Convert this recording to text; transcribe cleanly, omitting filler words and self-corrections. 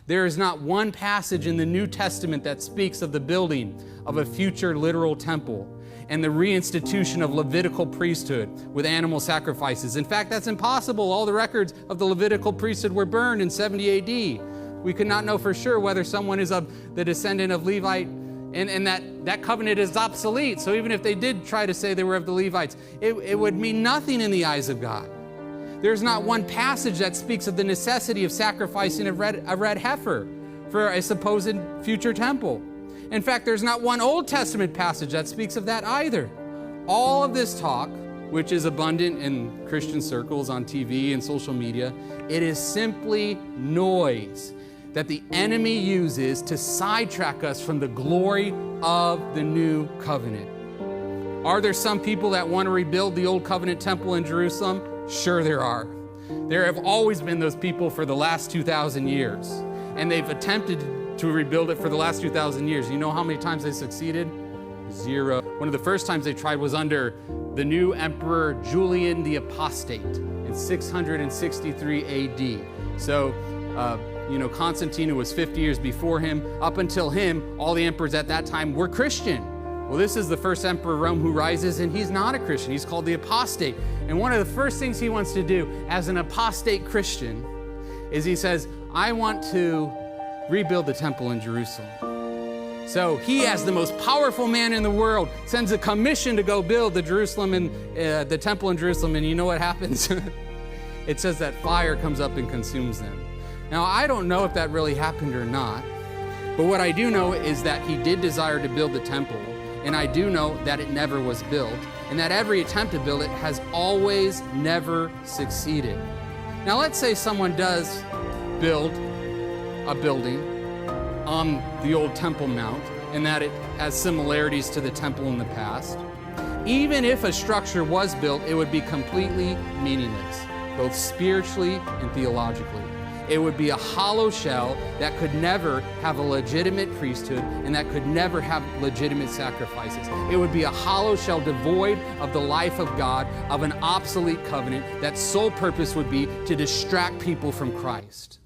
There is not one passage in the New Testament that speaks of the building of a future literal temple and the reinstitution of Levitical priesthood with animal sacrifices. In fact, that's impossible. All the records of the Levitical priesthood were burned in 70 AD. We could not know for sure whether someone is of the descendant of Levite, and that covenant is obsolete. So even if they did try to say they were of the Levites, it would mean nothing in the eyes of God. There's not one passage that speaks of the necessity of sacrificing a red heifer for a supposed future temple. In fact, there's not one Old Testament passage that speaks of that either. All of this talk, which is abundant in Christian circles on TV and social media, it is simply noise that the enemy uses to sidetrack us from the glory of the new covenant. Are there some people that want to rebuild the old covenant temple in Jerusalem? Sure there are. There have always been those people for the last 2,000 years, and they've attempted to rebuild it for the last 2,000 years. You know how many times they succeeded? 0. One of the first times they tried was under the new emperor Julian the Apostate in 663 AD. So, Constantine was 50 years before him. Up until him, all the emperors at that time were Christian. Well, this is the first emperor of Rome who rises, and he's not a Christian. He's called the apostate. And one of the first things he wants to do as an apostate Christian is he says, I want to rebuild the temple in Jerusalem. So he, as the most powerful man in the world, sends a commission to go build the temple in Jerusalem. And you know what happens? It says that fire comes up and consumes them. Now, I don't know if that really happened or not, but what I do know is that he did desire to build the temple, and I do know that it never was built, and that every attempt to build it has always never succeeded. Now, let's say someone does build a building on the old Temple Mount, and that it has similarities to the temple in the past. Even if a structure was built, it would be completely meaningless, both spiritually and theologically. It would be a hollow shell that could never have a legitimate priesthood and that could never have legitimate sacrifices. It would be a hollow shell devoid of the life of God, of an obsolete covenant that sole purpose would be to distract people from Christ.